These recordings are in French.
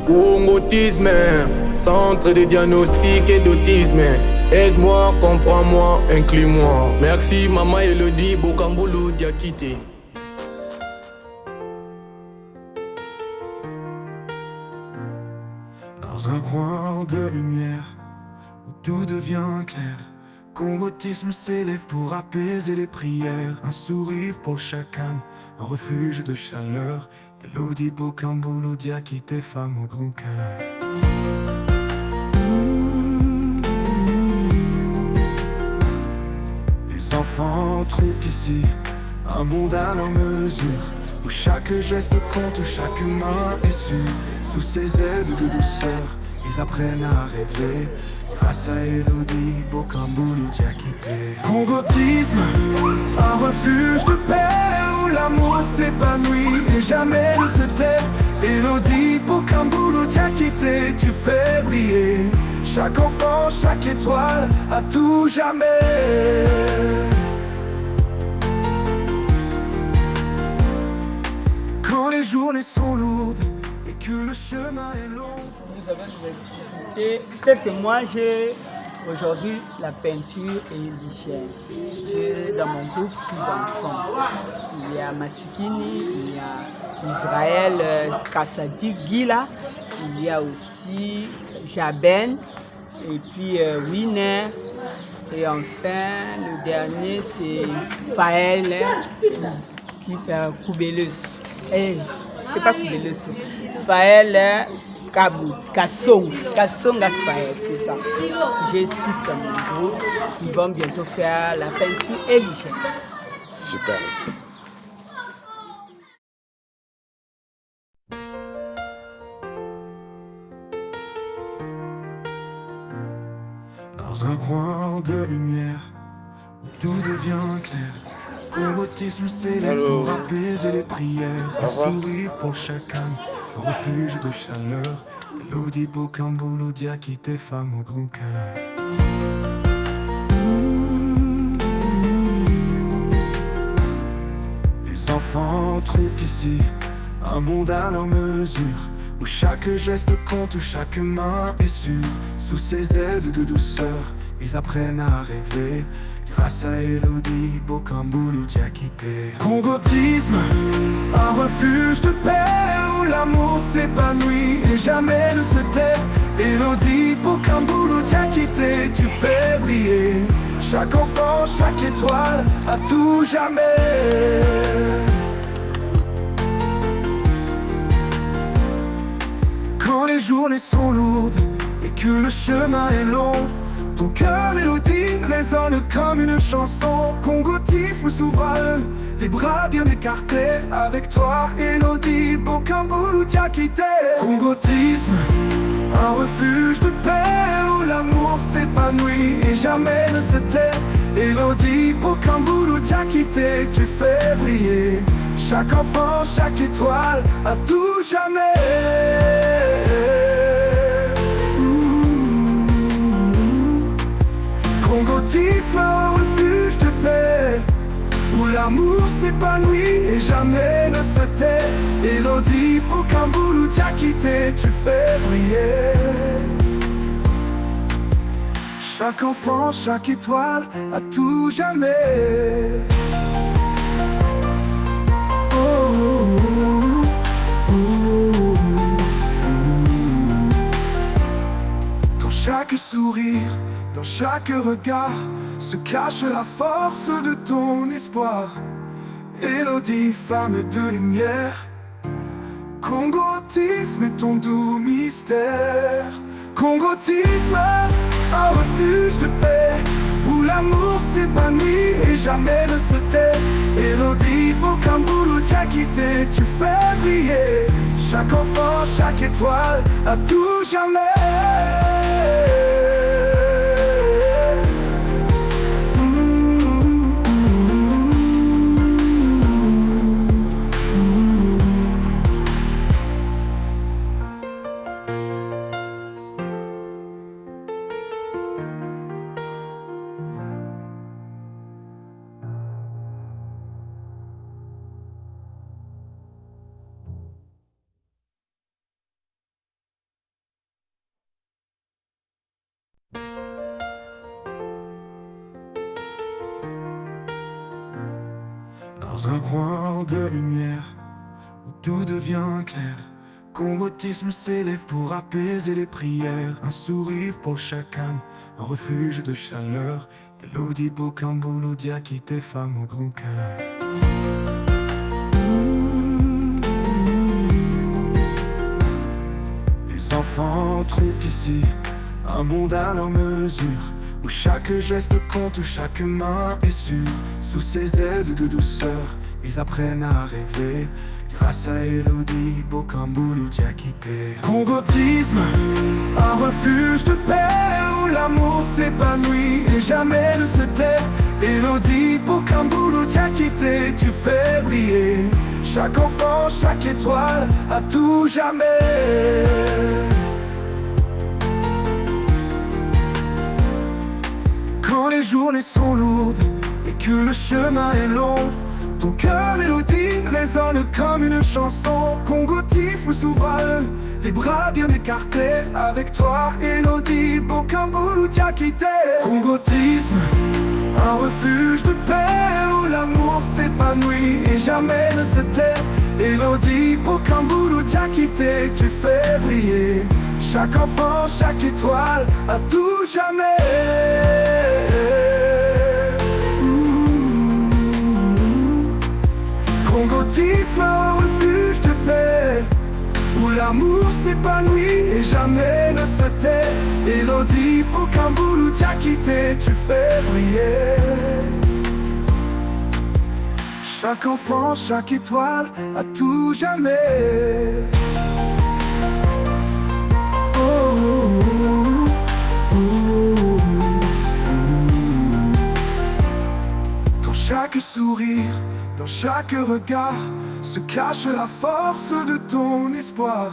Congotisme, centre de diagnostic et d'autisme. Aide-moi, comprends-moi, inclus-moi. Merci maman Elodie Bokamboulou Diakité. Dans un coin de lumière où tout devient clair, Congotisme s'élève pour apaiser les prières. Un sourire pour chacun, un refuge de chaleur. Elodie Bokamboulou Diakité, femme au grand cœur. Les enfants trouvent ici un monde à leur mesure, où chaque geste compte, où chaque main est sûre. Sous ces aides de douceur, ils apprennent à rêver, grâce à Elodie Bokamboulou Diakité. Congotisme, un refuge de paix, où l'amour s'épanouit et jamais ne se tait. Elodie Bokamboulou Diakité, tu fais briller chaque enfant, chaque étoile, à tout jamais. Quand les journées sont lourdes et que le chemin est long. Nous avons des difficultés. Peut-être que moi j'ai aujourd'hui la peinture et l'hygiène. J'ai dans mon groupe 6 enfants. Il y a Masikini, il y a Israël Kassadi Gila, il y a aussi Jaben, et puis Winner, et enfin le dernier c'est Faël Koubelus. C'est pas Koubelus, Faël Kassonga Faël, c'est ça. J'ai 6 dans mon groupe, ils vont bientôt faire la peinture et l'hygiène. Super. Dans un coin de lumière où tout devient clair, Congotisme s'élève pour apaiser les prières. Un sourire pour chacun, un refuge de chaleur. Elodie Bokamboulou Diakité, femme au grand cœur. Les enfants trouvent ici un monde à leur mesure, où chaque geste compte, où chaque main est sûre. Sous ces aides de douceur, ils apprennent à rêver, grâce à Elodie Bokamboulou Diakité. Congotisme, un refuge de paix, où l'amour s'épanouit et jamais ne se tait. Elodie Bokamboulou Diakité, tu fais briller chaque enfant, chaque étoile, à tout jamais. Quand les journées sont lourdes et que le chemin est long, ton cœur Elodie résonne comme une chanson. Congotisme souverain, les bras bien écartés, avec toi Elodie Bokamboulou Diakité. Congotisme, un refuge de paix, où l'amour s'épanouit et jamais ne se tait. Elodie Bokamboulou Diakité, tu fais briller chaque enfant, chaque étoile, à tout jamais. Congotisme, un refuge de paix, où l'amour s'épanouit et jamais ne se tait. Elodie Bokamboulou Diakité, tu fais briller chaque enfant, chaque étoile, à tout jamais. Dans chaque sourire, dans chaque regard, se cache la force de ton espoir. Elodie, femme de lumière, Congotisme est ton doux mystère. Congotisme, un refuge de paix, où l'amour s'épanouit et jamais ne se tait. Elodie Bokamboulou Diakité, tu fais briller chaque enfant, chaque étoile, à tout jamais. Dans un coin de lumière où tout devient clair, Congotisme s'élève pour apaiser les prières. Un sourire pour chaque âme, un refuge de chaleur. Elodie Bokambulu Diakité, femme au grand cœur. Les enfants trouvent ici un monde à leur mesure, où chaque geste compte, où chaque main est sûre. Sous ces ailes de douceur, ils apprennent à rêver, grâce à Elodie Bokambulu Diakité. Congotisme, un refuge de paix, où l'amour s'épanouit et jamais ne se tait. Elodie Bokambulu Diakité, tu fais briller chaque enfant, chaque étoile, à tout jamais. Quand les journées sont lourdes et que le chemin est long, ton cœur, Elodie, résonne comme une chanson. Congotisme souverain, les bras bien écartés. Avec toi, Elodie Bokambulu Diakité. Congotisme, un refuge de paix, où l'amour s'épanouit et jamais ne se tait. Elodie Bokambulu Diakité, tu fais briller chaque enfant, chaque étoile, à tout jamais. Congotisme, un refuge de paix, où l'amour s'épanouit et jamais ne se tait. Elodie Bokambulu Diakité, tu fais briller chaque enfant, chaque étoile, à tout jamais. Dans chaque sourire, dans chaque regard, se cache la force de ton espoir.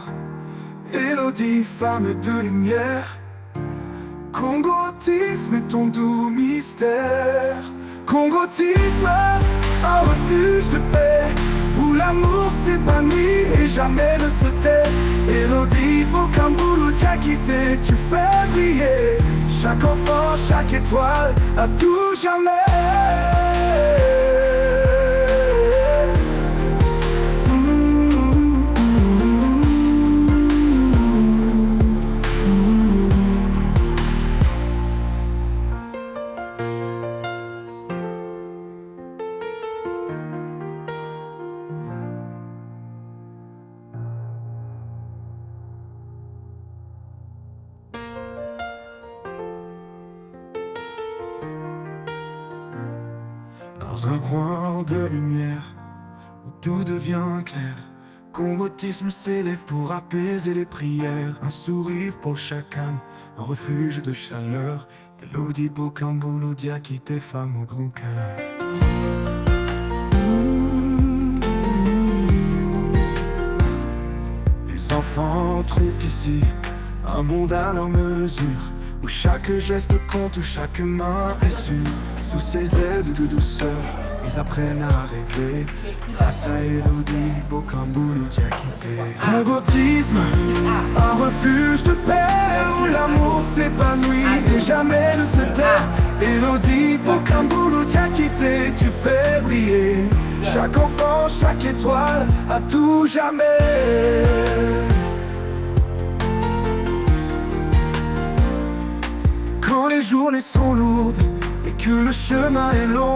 Elodie, femme de lumière, Congotisme est ton doux mystère. Congotisme, un refuge de paix, où l'amour s'épanouit et jamais ne se tait. Elodie Bokambulu Diakité, tu fais briller chaque enfant, chaque étoile, à tout jamais. Dans un coin de lumière où tout devient clair, Congotisme s'élève pour apaiser les prières. Un sourire pour chaque âme, un refuge de chaleur. Elodie Bokambulu Diakité, femme au grand cœur. Les enfants trouvent ici un monde à leur mesure, où chaque geste compte, où chaque main est sûre. Sous ces ailes de douceur, ils apprennent à rêver, grâce à Elodie Bokambulu Diakité. Congotisme, un refuge de paix, où l'amour s'épanouit et jamais ne se tait. Elodie Bokambulu Diakité, tu fais briller chaque enfant, chaque étoile, à tout jamais. Quand les journées sont lourdes et que le chemin est long,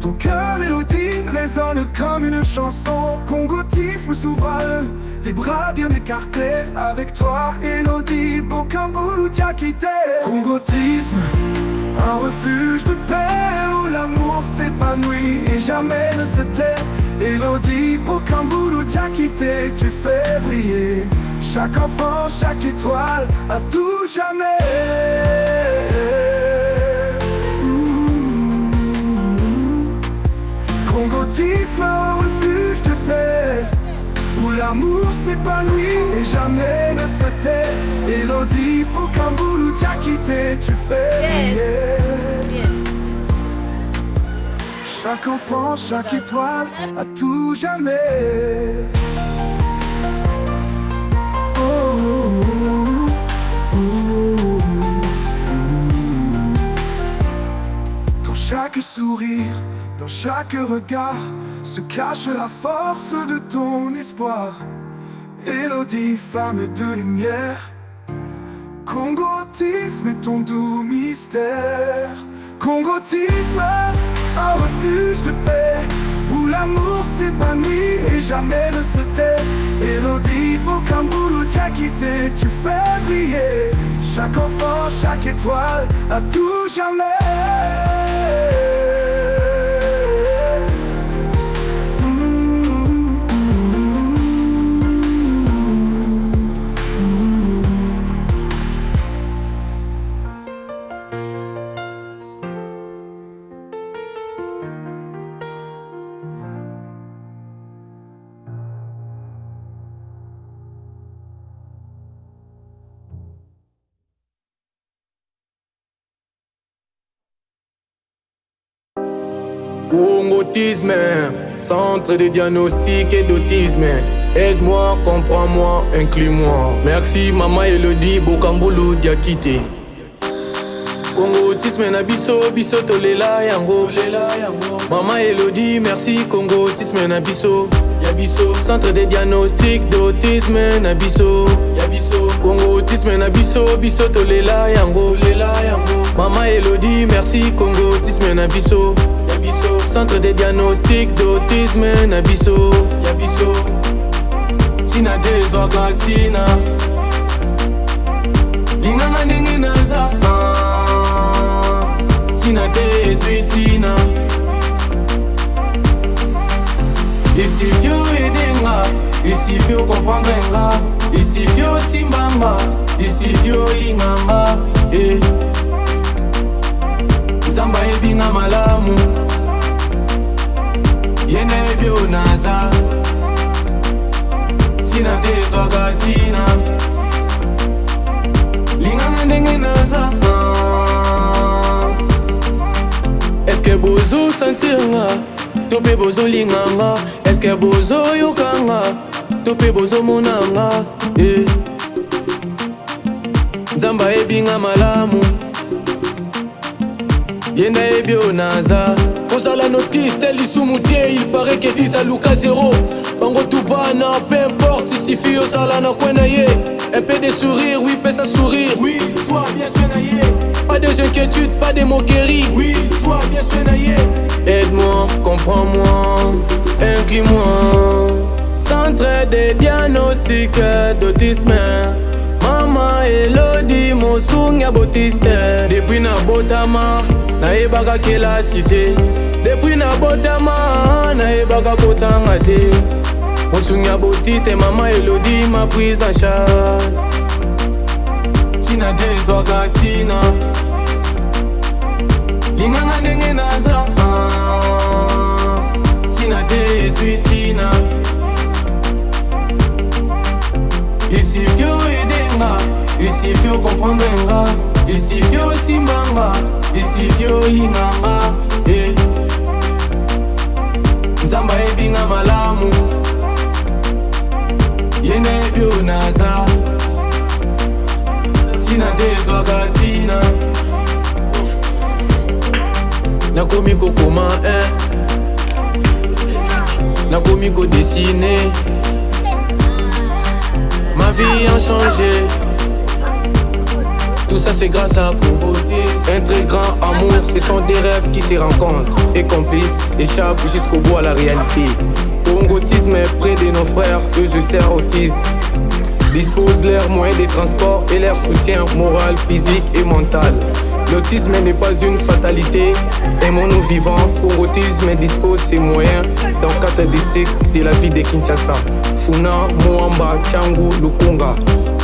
ton cœur, Elodie, résonne comme une chanson. Congotisme souverain, les bras bien écartés. Avec toi, Elodie Bokambulu Diakité. Congotisme, un refuge de paix, où l'amour s'épanouit et jamais ne se tait. Elodie Bokambulu Diakité, tu fais briller chaque enfant, chaque étoile, à tout jamais. Congotisme, un refuge de paix, où l'amour s'épanouit et jamais ne se tait. Elodie Bokambulu Diakité, tu fais briller chaque enfant, chaque étoile, à tout jamais. Dans chaque sourire, dans chaque regard, se cache la force de ton espoir. Élodie, femme de lumière, Congotisme est ton doux mystère. Congotisme, un refuge de paix, où l'amour s'épanouit et jamais ne se tait. Élodie, Bokambulu, Diakité, tu fais briller chaque enfant, chaque étoile, à tout jamais. Congotisme, centre de diagnostic et d'autisme. Aide-moi, comprends-moi, inclus-moi. Merci Mama Elodie Bokambulu Diakité. Congotisme na biso, biso tolela yango. Mama Elodie, merci Congotisme na biso. Yabiso, centre de diagnostic d'autisme na biso. Yabiso, Congotisme na biso, biso tolela yango. Mama Elodie, merci Congotisme na biso. Yabiso, centre de diagnostic d'autisme na biso. Yabiso, tina dezwaka tina linganga ndenge naza tina dezwi tina ici vio edenga, ici vio comprendrenga, ici vio simbanga, ici vio linganga Nzamba ebinga malamu yene ebio naza tina dezwaka tina linganga ndenge naza Est-ce que bozo sentiranga tope bozo linganga Est-ce que bozo yokanga tope bozo monanga Nzamba ebinga malamu yena ebio naza kozala notice tel lisumu te il paraît que Isaluka zéro bango tubana peu importe si suffit osala na kwena ye un peu de sourire oui peut ça sourire oui sois bien soigné pas de inquiétude pas de moquerie oui sois bien soigné aide-moi comprends-moi inclus-moi centre de diagnostic d'autisme Mama Elodie Mosunga Botiste depuis na botama na ebaka kela cité depuis na botama na ebaka kotanga te Mosunga Botiste Mama Elodie m'a prise en charge tina dezwaka tina linganga ndenge naza tina dezwi tina ici vio edenga, ici vio comprendrenga, ici vio simbanga, ici vio linganga Nzamba ebinga malamu yene ebio naza tina dezwaka tina nakomi kokoma nakomi kodessiner ma vie a changé. Tout ça c'est grâce à Congotisme. Un très grand amour, ce sont des rêves qui se rencontrent et complices, échappent jusqu'au bout à la réalité. Congotisme est près de nos frères, eux je sais autistes. Dispose leurs moyens de transport et leur soutien moral, physique et mental. L'autisme n'est pas une fatalité, aimons-nous vivants. Congotisme dispose ses moyens dans 4 districts de la ville de Kinshasa. Funa, Moamba, Tchangu, Lukunga.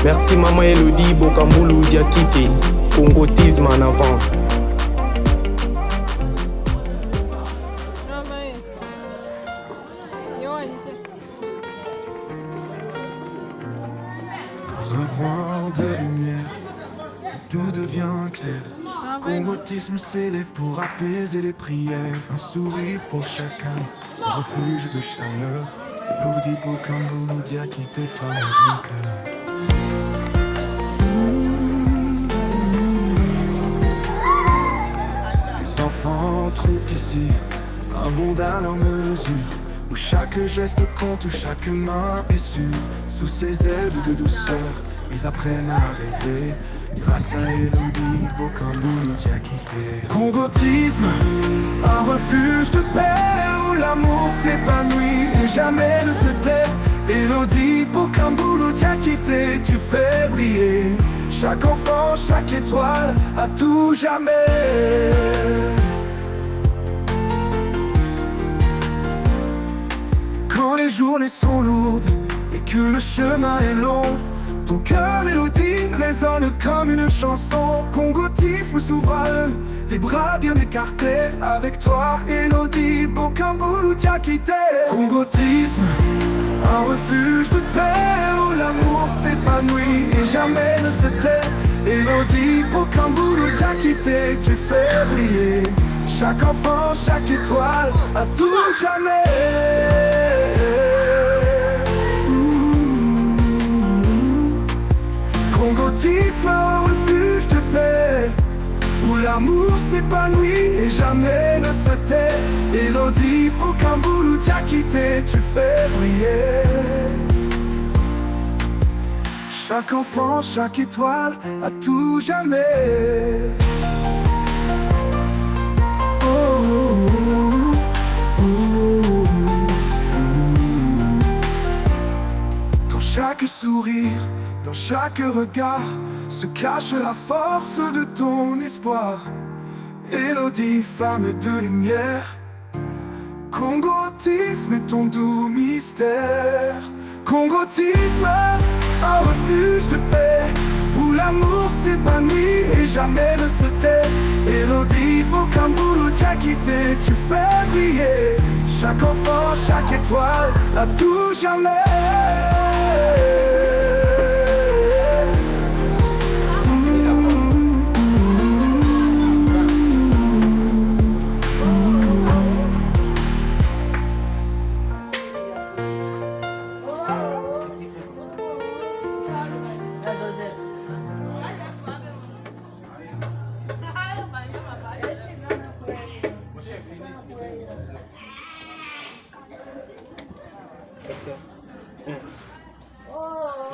Merci Mama Elodie Bokambulu Diakité. Congotisme en avant. Dans un coin de lumière, tout devient clair. Congotisme s'élève pour apaiser les prières. Un sourire pour chacun, un refuge de chaleur. Elodie Bokambulu Diakité, femme de mon cœur. Les enfants trouvent ici un monde à leur mesure. où chaque geste compte, où chaque main est sûre. Sous ses ailes de douceur, ils apprennent à rêver. Grâce à Elodie, Bokambulu Diakité. Congotisme, un refuge de paix où l'amour s'épanouit et jamais ne se tait. Elodie, Bokambulu Diakité, tu fais briller chaque enfant, chaque étoile, à tout jamais. Quand les journées sont lourdes et que le chemin est long, ton cœur mélodie résonne comme une chanson. Congotisme souverain, les bras bien écartés. Avec toi, Elodie, Bokambulu Diakité. Congotisme, un refuge de paix où l'amour s'épanouit et jamais ne se tait. Elodie, Bokambulu Diakité, tu fais briller chaque enfant, chaque étoile, à tout jamais. Congotisme, un refuge de paix où l'amour s'épanouit et jamais ne se tait. Elodie, Bokambulu Diakité, tu fais briller chaque enfant, chaque étoile, à tout jamais. Dans chaque sourire, dans chaque regard, se cache la force de ton espoir. Elodie, femme de lumière, Congotisme est ton doux mystère. Congotisme, un refuge de paix où l'amour s'épanouit et jamais ne se tait. Elodie, Bokambulu Diakité, tu fais briller chaque enfant, chaque étoile, à tout jamais.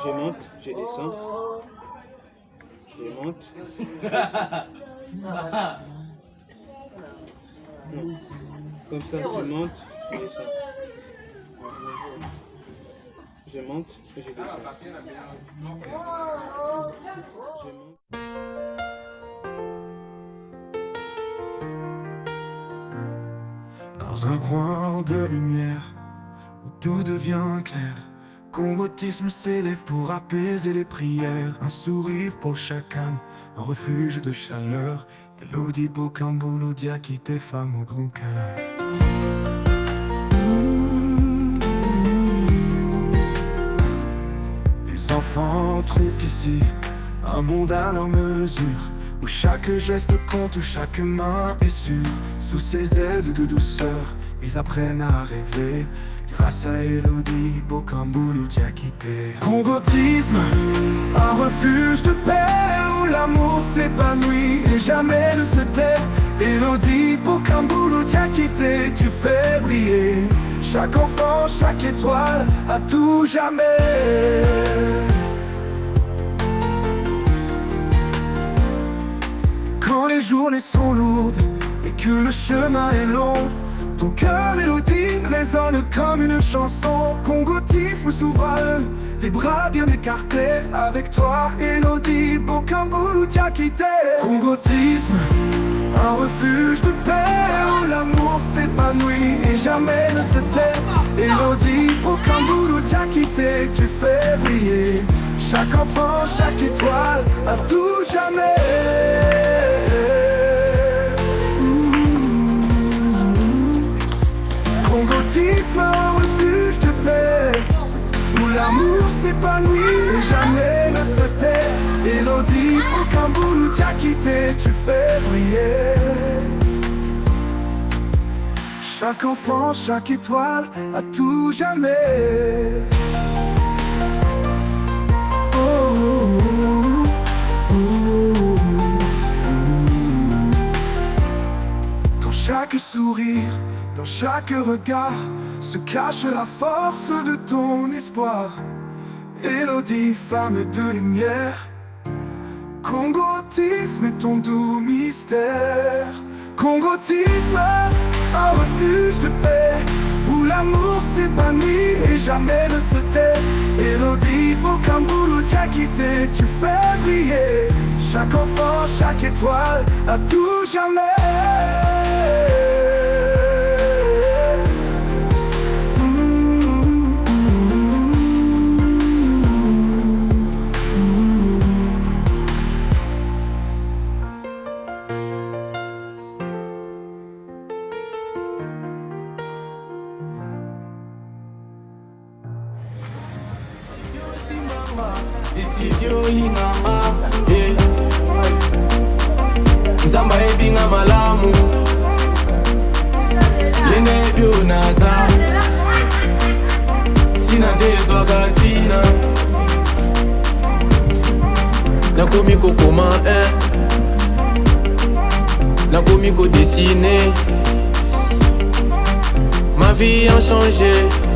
Je monte, je descends. Je monte. Non. Comme ça, tu montes, tu descends. Je monte et je descends. Je monte. Dans un coin de lumière où tout devient clair, Congotisme s'élève pour apaiser les prières. Un sourire pour chaque âme, un refuge de chaleur. Elodie, Bokambulu Diakité, femme au grand cœur. Les enfants trouvent ici un monde à leur mesure, où chaque geste compte, où chaque main est sûre. Sous ses ailes de douceur, ils apprennent à rêver. Grâce à Elodie, Bokambulu Diakité. Congotisme, un refuge de paix où l'amour s'épanouit et jamais ne se tait. Elodie, Bokambulu Diakité, tu fais briller chaque enfant, chaque étoile, à tout jamais. Quand les journées sont lourdes et que le chemin est long, ton cœur mélodie résonne comme une chanson. Congotisme souverain, les bras bien écartés. Avec toi, Elodie, Bokambulu Diakité. Congotisme, un refuge de paix où l'amour s'épanouit et jamais ne se tait. Elodie, Bokambulu Diakité, tu fais briller chaque enfant, chaque étoile, à tout jamais. Congotisme, un refuge de paix où l'amour s'épanouit et jamais ne se tait. Elodie, Bokambulu Diakité, tu fais briller chaque enfant, chaque étoile, à tout jamais. Dans chaque sourire, Dans chaque regard se cache la force de ton espoir. Élodie, femme de lumière, Congotisme est ton doux mystère. Congotisme, un refuge de paix, où l'amour s'épanouit et jamais ne se tait. Élodie, Bokamboulou, t'as quitté, tu fais briller chaque enfant, chaque étoile, à tout jamais. Isivyolingama, Nzamba ebinga malamu, yene byonaza, tina dezwa katina, nakomi kokoma nakomi kodessiner, ma vie a changé.